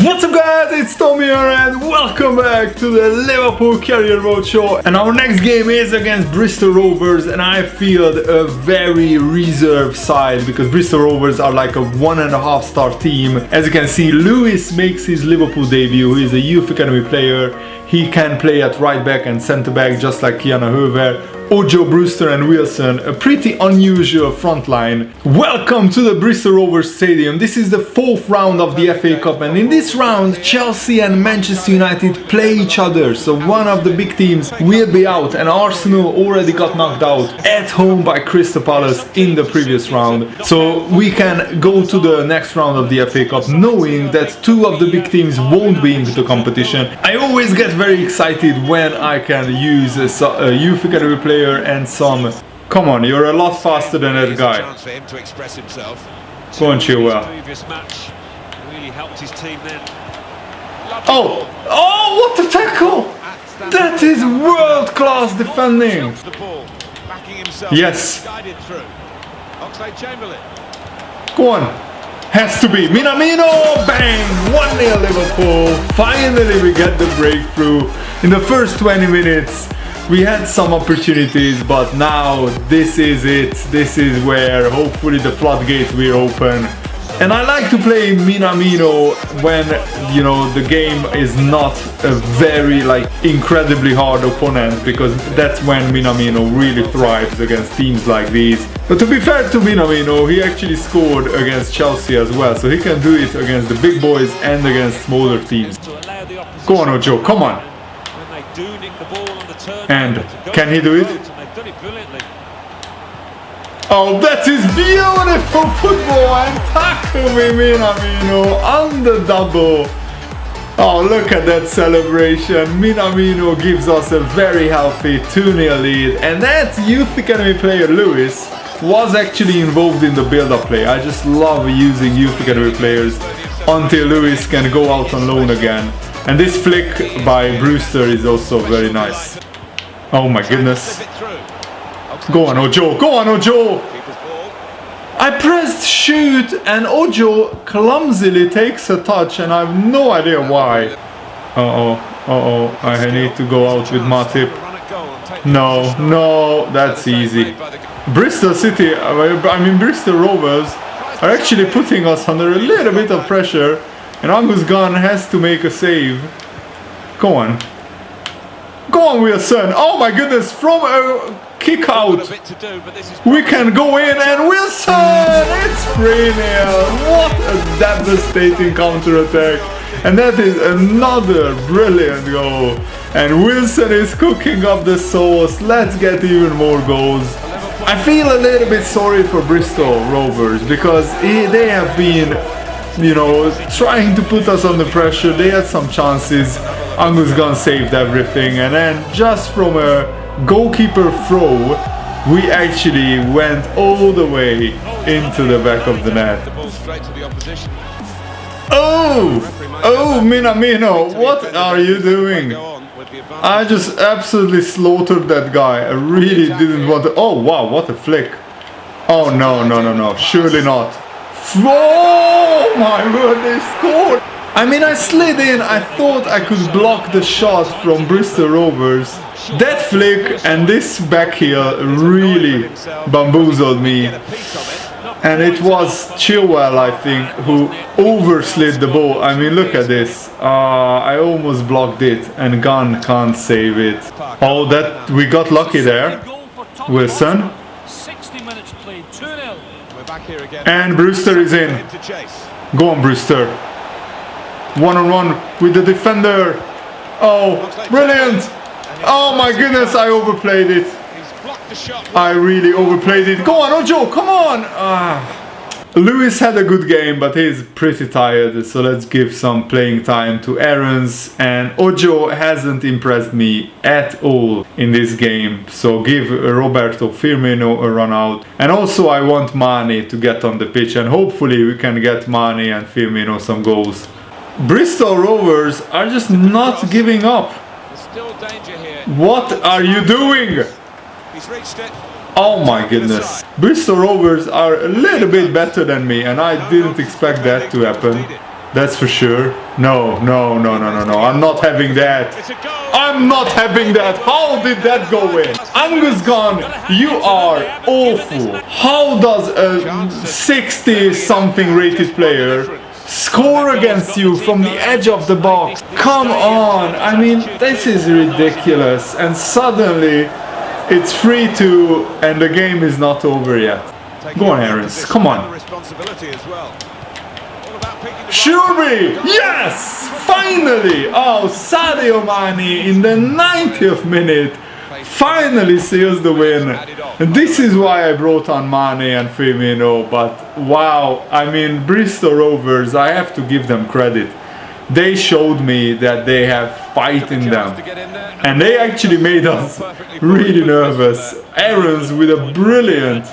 What's up guys, it's Tom here and welcome back to the Liverpool Career Mode Show. And our next game is against Bristol Rovers, and I field a very reserved side because Bristol Rovers are like a 1.5 star team. As you can see, Lewis makes his Liverpool debut. He's a youth academy player. He can play at right back and centre back just like Kiana Höver. Ojo, Brewster and Wilson, a pretty unusual front line. Welcome to the Bristol Rovers Stadium. This is the 4th round of the FA Cup, and in this round Chelsea and Manchester United play each other, so one of the big teams will be out, and Arsenal already got knocked out at home by Crystal Palace in the previous round. So we can go to the next round of the FA Cup knowing that 2 of the big teams won't be in the competition. I always get very excited when I can use a youth academy player and some. Come on, you're a lot faster than that guy. Go on, Chilwell. Oh, what a tackle! That is world-class defending. Yes. Go on. Has to be Minamino. Bang! 1-0 Liverpool. Finally, we get the breakthrough in the first 20 minutes. We had some opportunities, but now this is it. This is where hopefully the floodgates will open. And I like to play Minamino when, you know, the game is not a very incredibly hard opponent, because that's when Minamino really thrives against teams like these. But to be fair to Minamino, he actually scored against Chelsea as well, so he can do it against the big boys and against smaller teams. Go on, Ojo, come on. And can he do it? Oh, that is beautiful football, and tackle me Minamino on the double. Oh, look at that celebration. Minamino gives us a very healthy 2-0 lead, and that youth academy player Lewis was actually involved in the build-up play. I just love using youth academy players until Lewis can go out on loan again. And this flick by Brewster is also very nice. Oh my goodness. Go on, Ojo. Go on, Ojo. I pressed shoot and Ojo clumsily takes a touch, and I have no idea why. I need to go out with Matip. No, that's easy. Bristol City, Bristol Rovers are actually putting us under a little bit of pressure, and Angus Gunn has to make a save. Go on. Go on, Wilson. Oh my goodness, from a kick out. We can go in, and Wilson! It's 3-0. What a devastating counter-attack. And that is another brilliant goal. And Wilson is cooking up the sauce. Let's get even more goals. I feel a little bit sorry for Bristol Rovers because they have been, you know, trying to put us under pressure. They had some chances. Angus Gunn saved everything, and then just from a goalkeeper throw, we actually went all the way into the back of the net. Oh, Minamino, what are you doing? I just absolutely slaughtered that guy. I really didn't want to. Oh wow, what a flick. Oh no, surely not. Oh my word, they scored! I slid in, I thought I could block the shot from Bristol Rovers. That flick and this back heel really bamboozled me. And it was Chilwell, I think, who overslid the ball. Look at this. I almost blocked it, and Gunn can't save it. Oh, that we got lucky there. Wilson. And Brewster is in. Go on, Brewster. One-on-one with the defender. Oh, brilliant. Oh my goodness, I overplayed it. I really overplayed it. Go on, Ojo, come on. Lewis had a good game, but he's pretty tired, so let's give some playing time to Aarons. And Ojo hasn't impressed me at all in this game, so give Roberto Firmino a run out. And also I want Mane to get on the pitch, and hopefully we can get Mane and Firmino some goals. Bristol Rovers are just not giving up. What are you doing? Oh my goodness. Bristol Rovers are a little bit better than me, and I didn't expect that to happen. That's for sure. No. I'm not having that. I'm not having that. How did that go in? Angus Gunn, you are awful. How does a 60-something rated player score against you from the edge of the box? Come on. I mean, this is ridiculous. And suddenly it's 3-2 and the game is not over yet. Go on, Aarons. Come on. Shurby! Yes! Finally! Oh, Sadio Mane in the 90th minute finally seals the win. And this is why I brought on Mane and Firmino. But wow, I mean, Bristol Rovers, I have to give them credit. They showed me that they have fight in them. And they actually made us really nervous. Aarons with a brilliant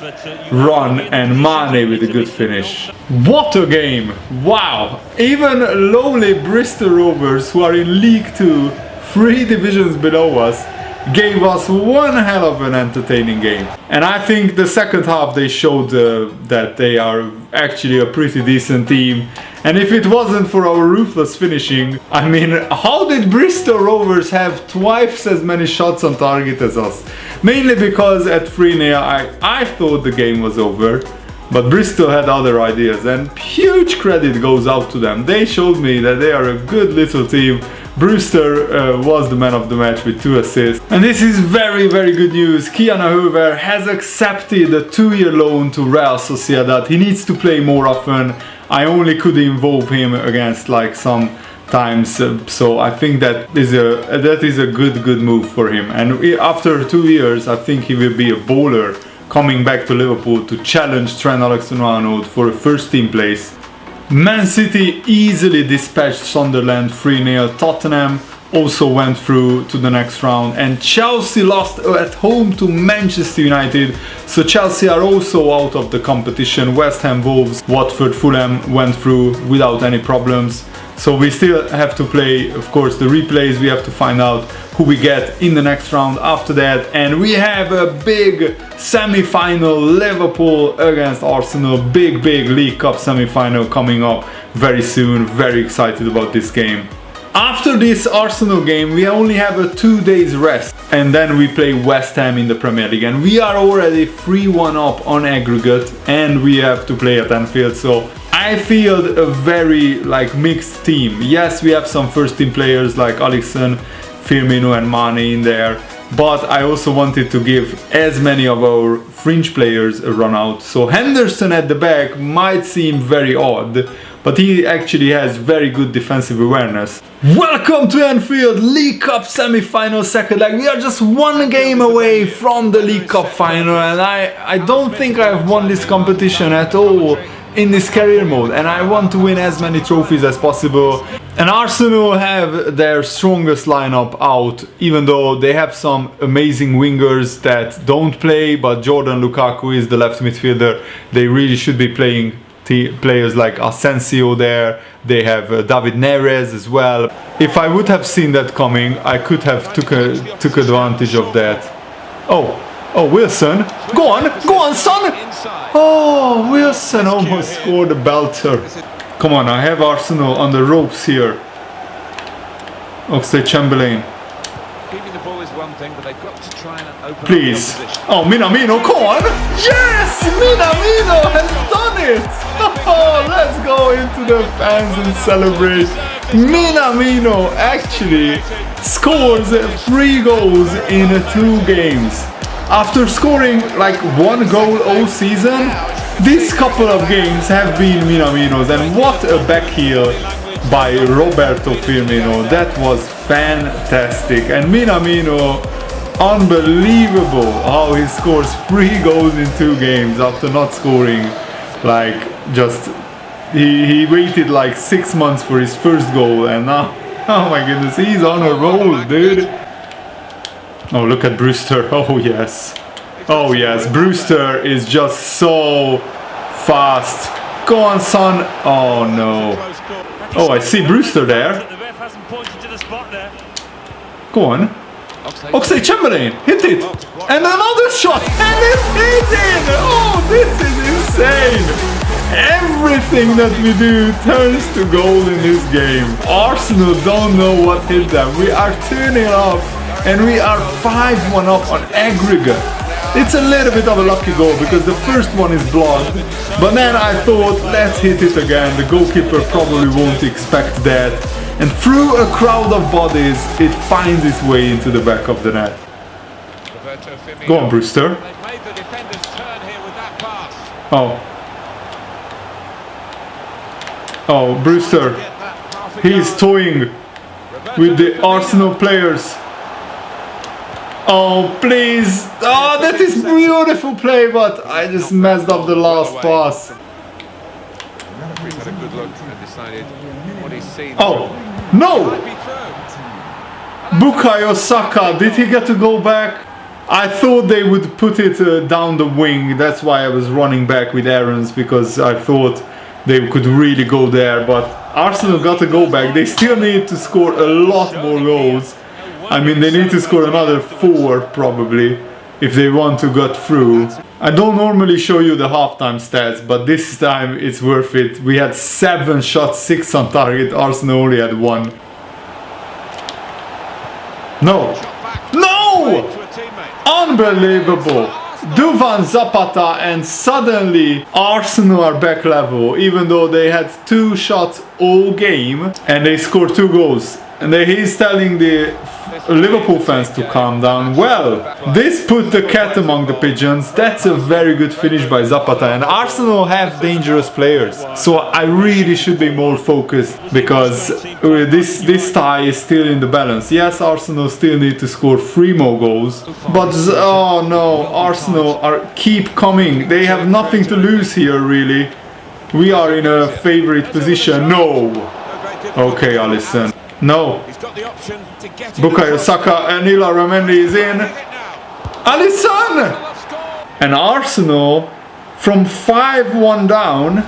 run and Mane with a good finish. What a game! Wow! Even lowly Bristol Rovers, who are in League 2, 3 divisions below us, gave us one hell of an entertaining game. And I think the second half they showed that they are actually a pretty decent team. And if it wasn't for our ruthless finishing, I mean, how did Bristol Rovers have twice as many shots on target as us? Mainly because at 3-0 I thought the game was over, but Bristol had other ideas, and huge credit goes out to them. They showed me that they are a good little team. Brewster was the man of the match with 2 assists. And this is very good news. Kian Hoover has accepted a 2-year loan to Real Sociedad. He needs to play more often. I only could involve him against like some times, so I think that is a good move for him. And after 2 years, I think he will be a bowler coming back to Liverpool to challenge Trent Alexander-Arnold for a first team place. Man City easily dispatched Sunderland 3-0. Tottenham also went through to the next round, and Chelsea lost at home to Manchester United, so Chelsea are also out of the competition. West Ham, Wolves, Watford, Fulham went through without any problems. So we still have to play, of course, the replays. We have to find out who we get in the next round after that. And we have a big semi-final, Liverpool against Arsenal. Big League Cup semi-final coming up very soon. Very excited about this game. After this Arsenal game, we only have a 2 days rest. And then we play West Ham in the Premier League. And we are already 3-1 up on aggregate. And we have to play at Anfield. So I feel a very mixed team. Yes, we have some first team players like Alisson, Firmino and Mane in there, but I also wanted to give as many of our fringe players a run out. So Henderson at the back might seem very odd, but he actually has very good defensive awareness. Welcome to Anfield, League Cup semi-final second leg. We are just 1 game away from the League Cup final, and I don't think I've won this competition at all in this career mode, and I want to win as many trophies as possible. And Arsenal have their strongest lineup out, even though they have some amazing wingers that don't play, but Jordan Lukaku is the left midfielder. They really should be playing players like Asensio there. They have David Neres as well. If I would have seen that coming, I could have took advantage of that. Oh, Wilson. Go on, son! Oh, Wilson almost scored a belter. Come on, I have Arsenal on the ropes here. Oxlade-Chamberlain. Keeping the ball is one thing, but they've got to try and open please. Oh, Minamino, come on! Yes! Minamino has done it! Oh, let's go into the fans and celebrate. Minamino actually scores 3 goals in 2 games. After scoring 1 goal all season, these couple of games have been Minamino's, and what a back heel by Roberto Firmino. That was fantastic. And Minamino, unbelievable how he scores 3 goals in 2 games after not scoring he waited 6 months for his first goal, and now, oh my goodness, he's on a roll, dude. Oh, look at Brewster. Oh yes, Brewster is just so fast. Go on, son. Oh no. Oh, I see Brewster there. Go on. Oxlade-Chamberlain, hit it. And another shot, and it's hitting. Oh, this is insane. Everything that we do turns to goal in this game. Arsenal don't know what hit them. We are 2-0 up and we are 5-1 up on aggregate. It's a little bit of a lucky goal because the first one is blocked, but then I thought, let's hit it again. The goalkeeper probably won't expect that. And through a crowd of bodies, it finds its way into the back of the net. Go on, Brewster. Oh, Brewster. He's toying with the Arsenal players. Oh, please. Oh, that is beautiful play, but I just messed up the last pass. Oh, no! Bukayo Saka, did he get to go back? I thought they would put it down the wing. That's why I was running back with Aarons, because I thought they could really go there. But Arsenal got to go back. They still need to score a lot more goals. I mean, they need to score another 4 probably if they want to get through. I don't normally show you the halftime stats, but this time it's worth it. We had 7 shots, 6 on target. Arsenal only had 1. No! No! Unbelievable! Duvan Zapata, and suddenly Arsenal are back level, even though they had 2 shots all game and they scored 2 goals. And he's telling the Liverpool fans to calm down. Well, this put the cat among the pigeons. That's a very good finish by Zapata, and Arsenal have dangerous players, so I really should be more focused, because this tie is still in the balance. Yes, Arsenal still need to score 3 more goals, but oh no, Arsenal keep coming. They have nothing to lose here, really. We are in a favorite position. No. Okay, Alisson. No. Bukayo Saka and Illarramendi is in. Alisson! And Arsenal, from 5-1 down,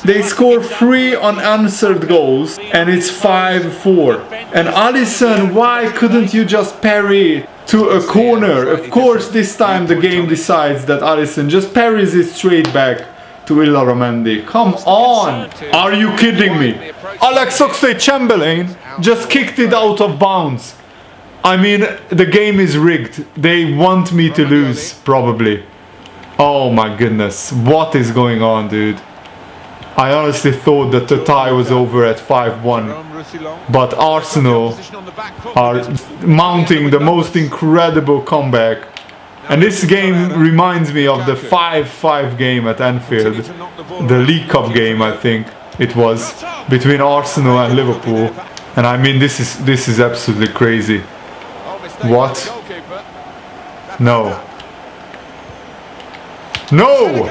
they score 3 unanswered goals and it's 5-4. And Alisson, why couldn't you just parry to a corner? Of course, this time the game decides that Alisson just parries it straight back to Illarramendi. Come on! Are you kidding me? Alex Oxlade-Chamberlain just kicked it out of bounds. I mean, the game is rigged. They want me to lose, probably. Oh my goodness, what is going on, dude? I honestly thought that the tie was over at 5-1, but Arsenal are mounting the most incredible comeback. And this game reminds me of the 5-5 game at Anfield, the League Cup game, I think it was, between Arsenal and Liverpool. And I mean, this is absolutely crazy. What? No. No!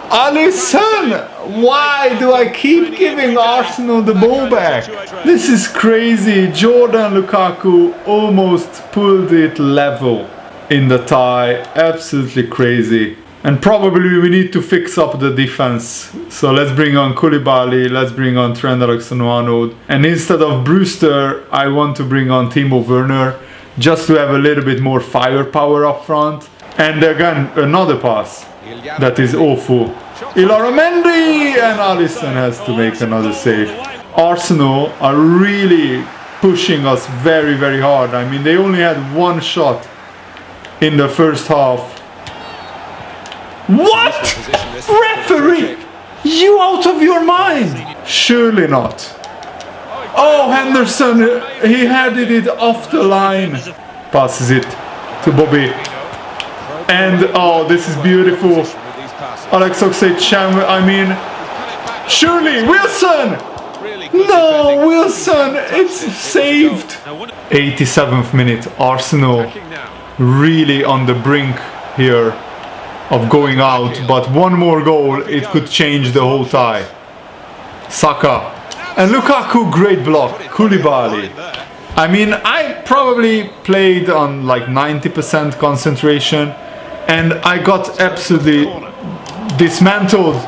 Alisson! Why do I keep giving Arsenal the ball back? This is crazy. Jordan Lukaku almost pulled it level in the tie. Absolutely crazy. And probably we need to fix up the defense. So let's bring on Koulibaly, let's bring on Trent Alexander-Arnold. And instead of Brewster, I want to bring on Timo Werner, just to have a little bit more firepower up front. And again, another pass that is awful. Illarramendi, and Alisson has to make another save. Arsenal are really pushing us very, very hard. I mean, they only had 1 shot in the first half. What? Referee! You out of your mind? Surely not. Oh, Henderson, he headed it off the line. Passes it to Bobby. And oh, this is beautiful. Alex Oxlade-Chamberlain, I mean, surely Wilson! No, Wilson, it's saved. 87th minute, Arsenal really on the brink here of going out, but 1 more goal, it could change the whole tie. Saka and Lukaku, great block. Koulibaly. I mean, I probably played on like 90% concentration and I got absolutely dismantled.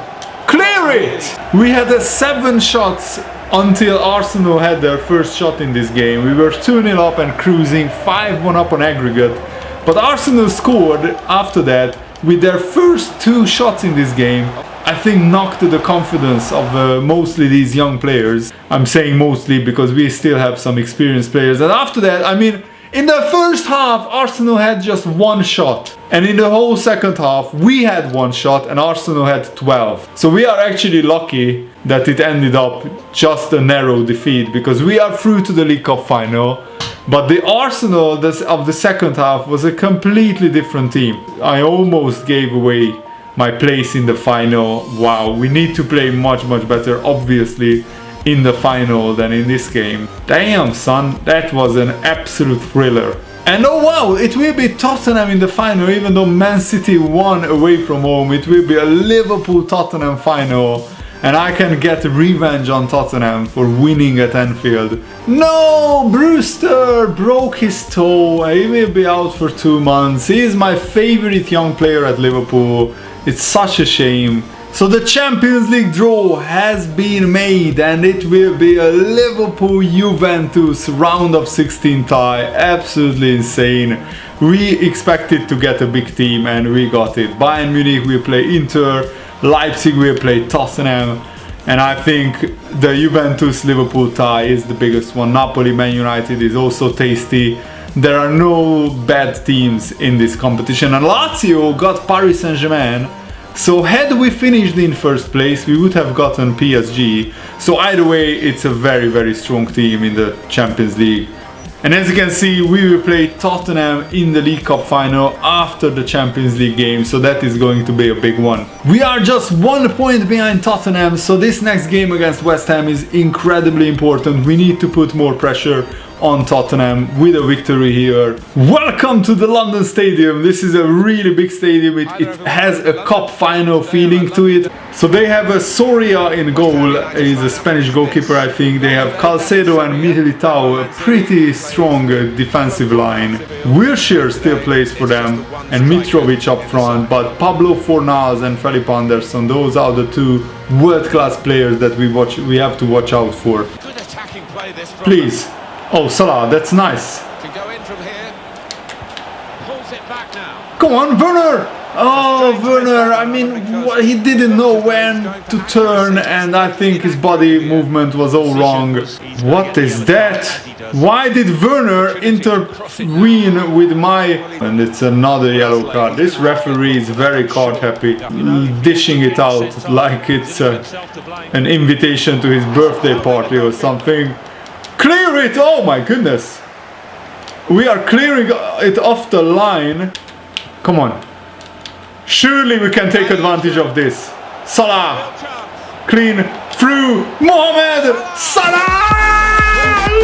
Clear it! We had 7 shots until Arsenal had their first shot in this game. We were 2-0 up and cruising, 5-1 up on aggregate. But Arsenal scored after that with their first 2 shots in this game, I think knocked the confidence of mostly these young players. I'm saying mostly because we still have some experienced players. And after that, I mean, in the first half, Arsenal had just 1 shot. And in the whole second half, we had 1 shot and Arsenal had 12. So we are actually lucky that it ended up just a narrow defeat, because we are through to the League Cup final. But the Arsenal of the second half was a completely different team. I almost gave away my place in the final. Wow, we need to play much better, obviously, in the final than in this game. Damn, son, that was an absolute thriller. And oh wow, it will be Tottenham in the final. Even though Man City won away from home, it will be a Liverpool-Tottenham final. And I can get revenge on Tottenham for winning at Anfield. No, Brewster broke his toe. He will be out for 2 months. He is my favorite young player at Liverpool. It's such a shame. So the Champions League draw has been made, and it will be a Liverpool-Juventus round of 16 tie. Absolutely insane. We expected to get a big team and we got it. Bayern Munich will play Inter, Leipzig will play Tottenham, and I think the Juventus-Liverpool tie is the biggest one. Napoli-Man United is also tasty. There are no bad teams in this competition, and Lazio got Paris Saint-Germain. So had we finished in first place, we would have gotten PSG. So either way, it's a very strong team in the Champions League. And as you can see, we will play Tottenham in the League Cup final after the Champions League game, so that is going to be a big one. We are just 1 point behind Tottenham, so this next game against West Ham is incredibly important. We need to put more pressure on Tottenham with a victory here. Welcome to the London Stadium. This is a really big stadium. It has a cup final feeling to it. So they have a Soria in goal. He's a Spanish goalkeeper, I think. They have Calcedo and Militao, a pretty strong defensive line. Wilshere still plays for them, and Mitrovic up front, but Pablo Fornals and Felipe Anderson, those are the 2 world-class players that we have to watch out for. Please. Oh, Salah, that's nice. Can go in from here. Pulls it back now. Come on, Werner! Oh, Werner, I mean, he didn't know when to turn, and I think his body movement was all wrong. What is that? Why did Werner intervene with my... And it's another yellow card. This referee is very card happy, dishing it out like it's an invitation to his birthday party or something. Clear it! Oh my goodness! We are clearing it off the line. Come on. Surely we can take advantage of this. Salah! Clean through Mohamed Salah!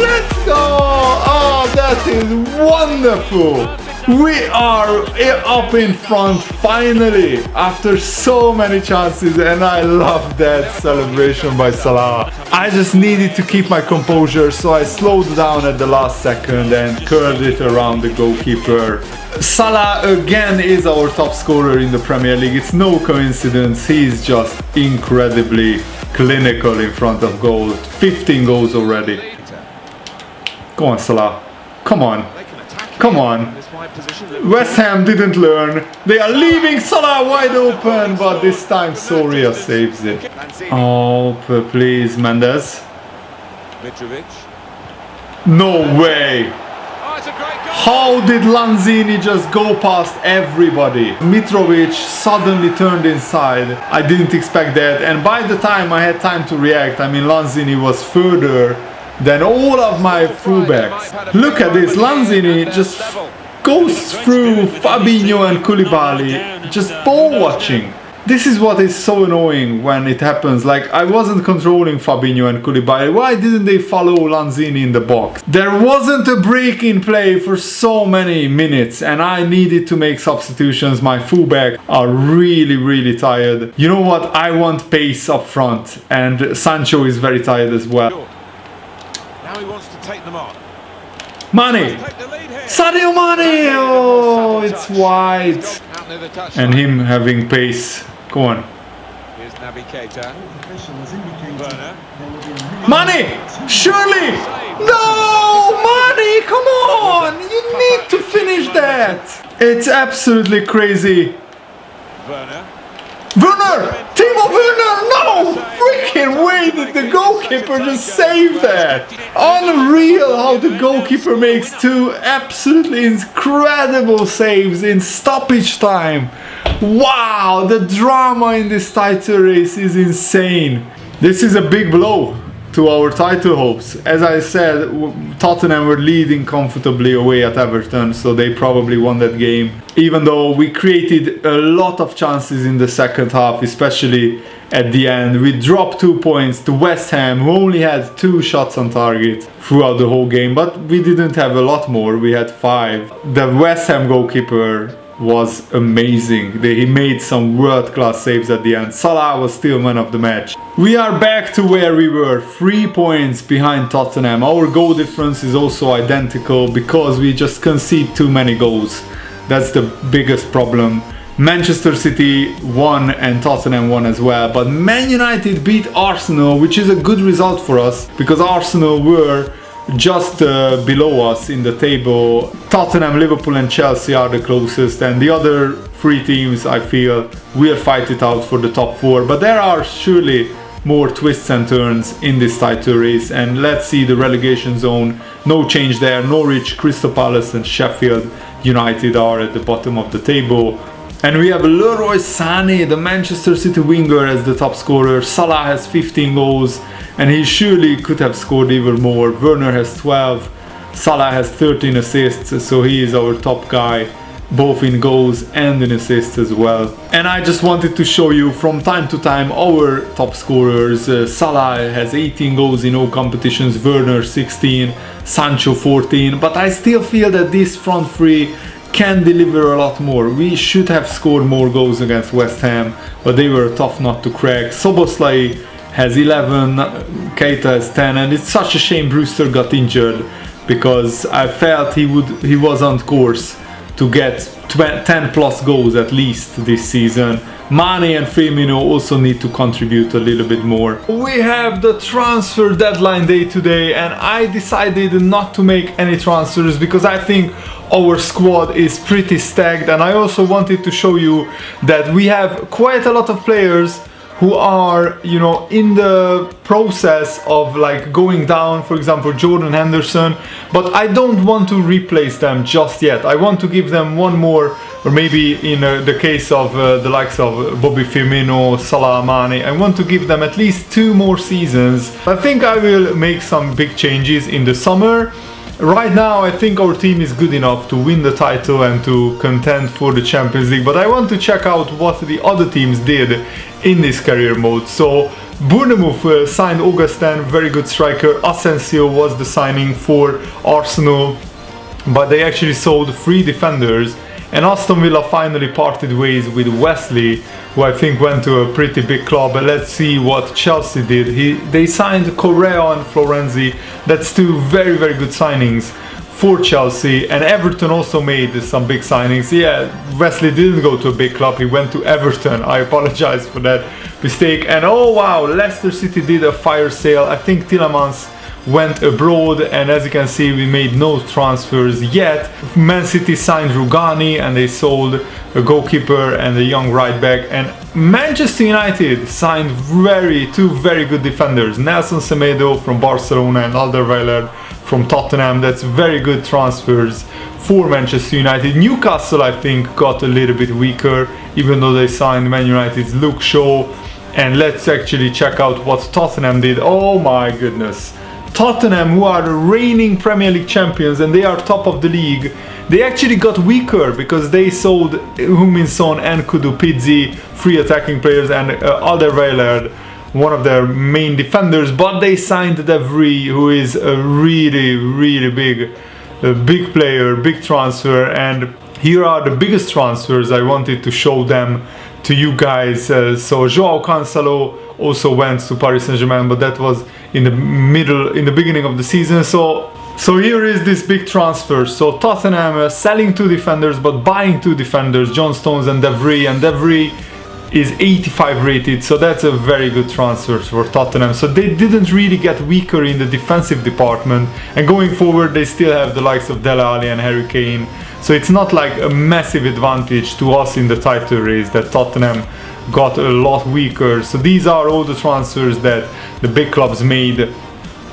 Let's go! Oh, that is wonderful! We are up in front finally after so many chances, and I love that celebration by Salah. I just needed to keep my composure, so I slowed down at the last second and curled it around the goalkeeper. Salah again is our top scorer in the Premier League. It's no coincidence. He's just incredibly clinical in front of goal. 15 goals already. Go on, Salah. Come on. Come on. West Ham didn't learn. They are leaving Salah wide open, but this time Soria saves it. Oh, please, Mendes. No way. How did Lanzini just go past everybody? Mitrovic suddenly turned inside. I didn't expect that, and by the time I had time to react, I mean, Lanzini was further than all of my fullbacks. Look at this, Lanzini just goes through Fabinho and Koulibaly, just ball watching. This is what is so annoying when it happens. Like, I wasn't controlling Fabinho and Koulibaly. Why didn't they follow Lanzini in the box? There wasn't a break in play for so many minutes, and I needed to make substitutions. My fullback are really tired. You know what? I want pace up front, and Sancho is very tired as well. Now he wants to take them on. Mane! Sadio Mane! Oh, it's wide. And him having pace. Go on. Here's Naby Keita. Mane! Surely! No! Mane, come on! You need to finish that! It's absolutely crazy Werner. Werner! Timo Werner! No! Freaking way did the goalkeeper just save that! Unreal how the goalkeeper makes two absolutely incredible saves in stoppage time. Wow, the drama in this title race is insane. This is a big blow to our title hopes. As I said, Tottenham were leading comfortably away at Everton, so they probably won that game. Even though we created a lot of chances in the second half, especially at the end. We dropped 2 points to West Ham, who only had 2 shots on target throughout the whole game, but we didn't have a lot more, we had 5. The West Ham goalkeeper was amazing. He made some world-class saves at the end. Salah was still man of the match. We are back to where we were, 3 points behind Tottenham. Our goal difference is also identical because we just concede too many goals. That's the biggest problem. Manchester City won and Tottenham won as well, but Man United beat Arsenal, which is a good result for us because Arsenal were just below us in the table. Tottenham, Liverpool and Chelsea are the closest, and the other 3 teams, I feel, will fight it out for the top 4, but there are surely more twists and turns in this title race. And let's see the relegation zone. No change there. Norwich, Crystal Palace and Sheffield United are at the bottom of the table. And we have Leroy Sané, the Manchester City winger, as the top scorer. Salah has 15 goals and he surely could have scored even more. Werner has 12, Salah has 13 assists, so he is our top guy, both in goals and in assists as well. And I just wanted to show you from time to time our top scorers. Salah has 18 goals in all competitions, Werner 16, Sancho 14, but I still feel that this front 3 can deliver a lot more. We should have scored more goals against West Ham, but they were tough not to crack. Szoboszlai has 11, Keita has 10, and it's such a shame Brewster got injured because I felt he was on course to get 10 plus goals at least this season. Mane and Firmino also need to contribute a little bit more. We have the transfer deadline day today and I decided not to make any transfers because I think our squad is pretty stacked, and I also wanted to show you that we have quite a lot of players who are, you know, in the process of like going down. For example, Jordan Henderson, but I don't want to replace them just yet. I want to give them one more, or maybe in the case of the likes of Bobby Firmino, Salah, Mane, I want to give them at least 2 more seasons. I think I will make some big changes in the summer. Right now I think our team is good enough to win the title and to contend for the Champions League, but I want to check out what the other teams did in this career mode. So Bournemouth signed Augustin, very good striker. Asensio was the signing for Arsenal, but they actually sold 3 defenders. And Aston Villa finally parted ways with Wesley, who I think went to a pretty big club. But let's see what Chelsea did. They signed Correa and Florenzi. That's 2 very, very good signings for Chelsea. And Everton also made some big signings. Yeah, Wesley didn't go to a big club, he went to Everton. I apologize for that mistake. And oh wow, Leicester City did a fire sale. I think Tielemans went abroad, and as you can see we made no transfers yet. Man City signed Rugani and they sold a goalkeeper and a young right back. And Manchester United signed 2 very good defenders, Nelson Semedo from Barcelona and Alderweireld from Tottenham. That's very good transfers for Manchester United. Newcastle I think got a little bit weaker, even though they signed Man United's Luke Shaw. And let's actually check out what Tottenham did. Oh my goodness. Tottenham, who are the reigning Premier League champions and they are top of the league, they actually got weaker because they sold Heung-min Son and Kudu Pizzi, 3 attacking players, and Alderweireld, one of their main defenders, but they signed De Vrij, who is a really big player, big transfer. And here are the biggest transfers. I wanted to show them to you guys. So Joao Cancelo also went to Paris Saint-Germain, but that was in the beginning of the season. So here is this big transfer. So Tottenham selling 2 defenders but buying 2 defenders, John Stones and De Vrij, and De Vrij is 85 rated, so that's a very good transfer for Tottenham. So they didn't really get weaker in the defensive department, and going forward they still have the likes of Dele Alli and Harry Kane. So it's not like a massive advantage to us in the title race that Tottenham got a lot weaker. So these are all the transfers that the big clubs made.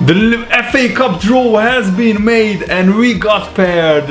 The FA Cup draw has been made and we got paired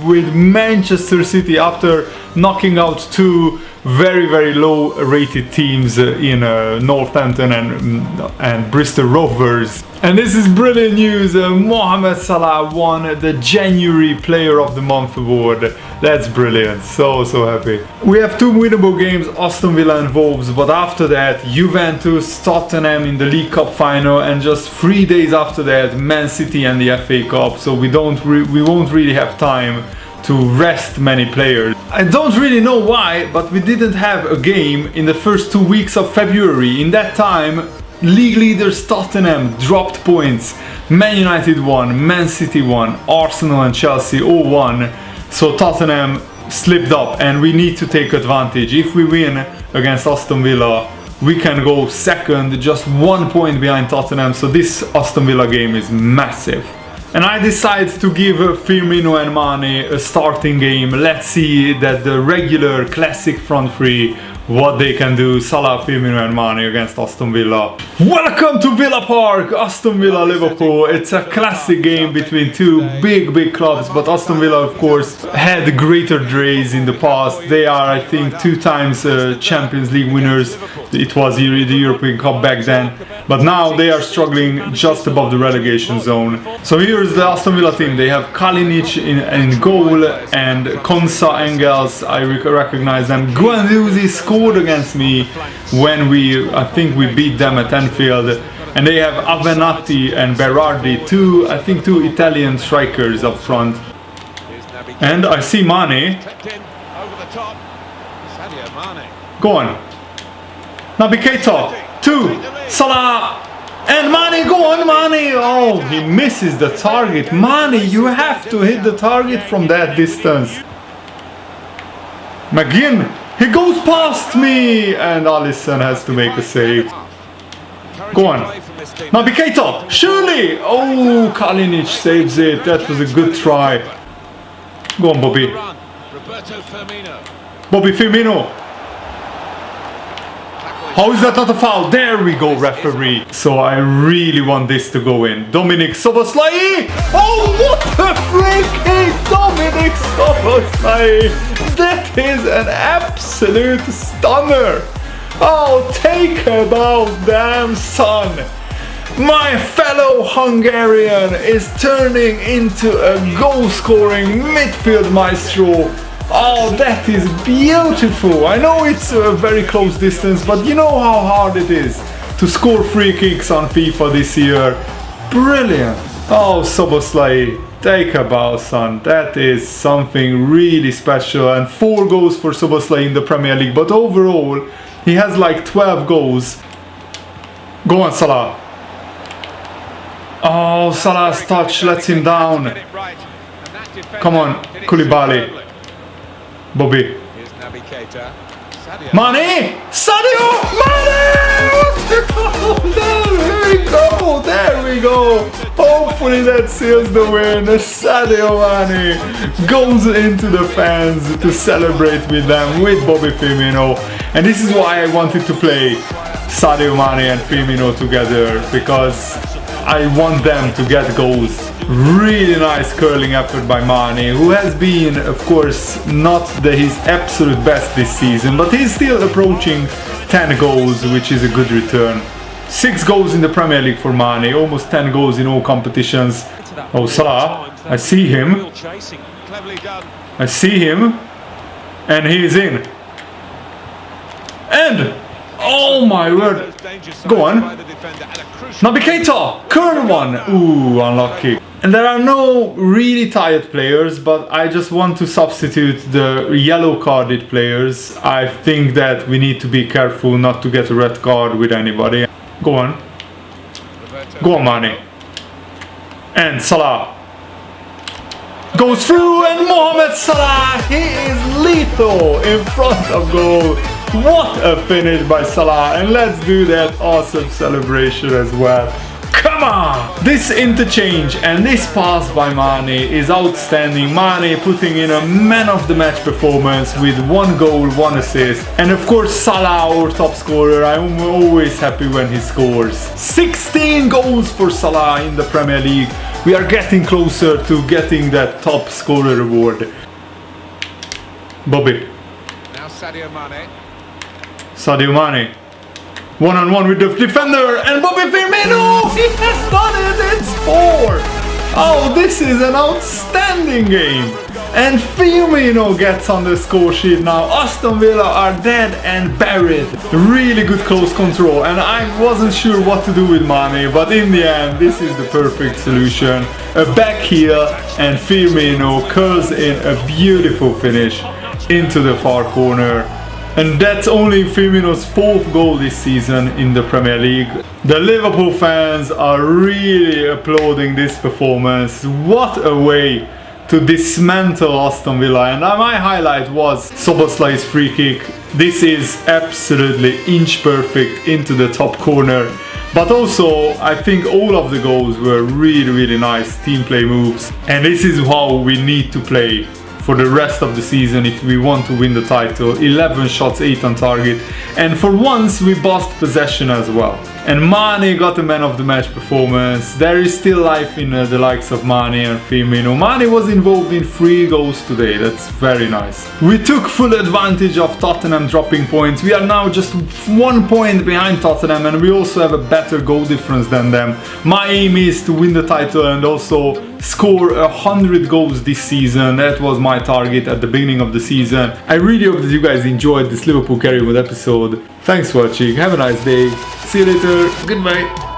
with Manchester City after knocking out two very low rated teams in Northampton and Bristol Rovers. And this is brilliant news. Mohamed Salah won the January Player of the Month award. That's brilliant. So happy. We have two winnable games, Aston Villa and Wolves, but after that Juventus, Tottenham in the League Cup final, and just 3 days after that Man City and the FA Cup. So we won't really have time to rest many players. I don't really know why, but we didn't have a game in the first 2 weeks of February. In that time, league leaders Tottenham dropped points. Man United won, Man City won, Arsenal and Chelsea all won. So Tottenham slipped up and we need to take advantage. If we win against Aston Villa, we can go second, just 1 point behind Tottenham. So this Aston Villa game is massive. And I decided to give Firmino and Mane a starting game. Let's see that the regular classic front three, what they can do. Salah, Firmino and Mane against Aston Villa. Welcome to Villa Park, Aston Villa, Liverpool. It's a classic game between two big clubs, but Aston Villa of course had greater days in the past. They are, I think, 2 times Champions League winners. It was the European Cup back then, but now they are struggling just above the relegation zone. So here's the Aston Villa team. They have Kalinic in goal and Konsa, Engels, I recognize them. Guendouzi scored against me when I think we beat them at Anfield. And they have Avenatti and Berardi, two Italian strikers up front. And I see Mane. Go on. Naby Keita, 2, Salah, and Mane, go on Mane! Oh, he misses the target. Mane, you have to hit the target from that distance. McGinn, he goes past me! And Alisson has to make a save. Go on. Naby Keita, surely! Oh, Kalinic saves it. That was a good try. Go on, Bobby. Bobby Firmino. How is that not a foul? There we go, referee. So I really want this to go in. Dominic Szoboszlai! Oh, what a free kick! Dominic Szoboszlai! That is an absolute stunner! Oh, take a bow, damn son! My fellow Hungarian is turning into a goal-scoring midfield maestro. Oh, that is beautiful. I know it's a very close distance, but you know how hard it is to score free kicks on FIFA this year. Brilliant. Oh, Szoboszlai, take a bow, son. That is something really special. And 4 goals for Szoboszlai in the Premier League, but overall, he has like 12 goals. Go on, Salah. Oh, Salah's touch lets him down. Come on, Koulibaly. Bobby. Mane! Sadio! Mane! There we go! Hopefully that seals the win. Sadio Mane goes into the fans to celebrate with them, with Bobby Firmino. And this is why I wanted to play Sadio Mane and Firmino together, because I want them to get goals. Really nice curling effort by Mane, who has been, of course, not his absolute best this season, but he's still approaching 10 goals, which is a good return. 6 goals in the Premier League for Mane, almost 10 goals in all competitions. Oh, Salah, I see him. I see him. And he is in. And, oh my word. Go on. Naby Keita, curl one. Ooh, unlucky. And there are no really tired players, but I just want to substitute the yellow carded players. I think that we need to be careful not to get a red card with anybody. Go on. Go on, Mane. And Salah. Goes through, and Mohamed Salah, he is lethal in front of goal. What a finish by Salah, and let's do that awesome celebration as well. Come on! This interchange and this pass by Mane is outstanding. Mane putting in a man of the match performance with 1 goal, 1 assist. And of course Salah, our top scorer. I'm always happy when he scores. 16 goals for Salah in the Premier League. We are getting closer to getting that top scorer award. Bobby. Now Sadio Mane. Sadio Mane. One-on-one with the defender, and Bobby Firmino! He has done it! It's 4! Oh, this is an outstanding game! And Firmino gets on the score sheet now. Aston Villa are dead and buried. Really good close control, and I wasn't sure what to do with Mane, but in the end, this is the perfect solution. A back heel, and Firmino curls in a beautiful finish into the far corner. And that's only Firmino's 4th goal this season in the Premier League. The Liverpool fans are really applauding this performance. What a way to dismantle Aston Villa. And my highlight was Szoboszlai's free kick. This is absolutely inch perfect into the top corner. But also, I think all of the goals were really nice team play moves. And this is how we need to play for the rest of the season if we want to win the title. 11 shots, 8 on target, and for once we bossed possession as well. And Mane got a man of the match performance. There is still life in the likes of Mane and Firmino. Mane was involved in 3 goals today. That's very nice. We took full advantage of Tottenham dropping points. We are now just 1 point behind Tottenham, and we also have a better goal difference than them. My aim is to win the title and also score 100 goals this season. That was my target at the beginning of the season. I really hope that you guys enjoyed this Liverpool Career Mode episode. Thanks for watching. Have a nice day. See you later. Goodbye.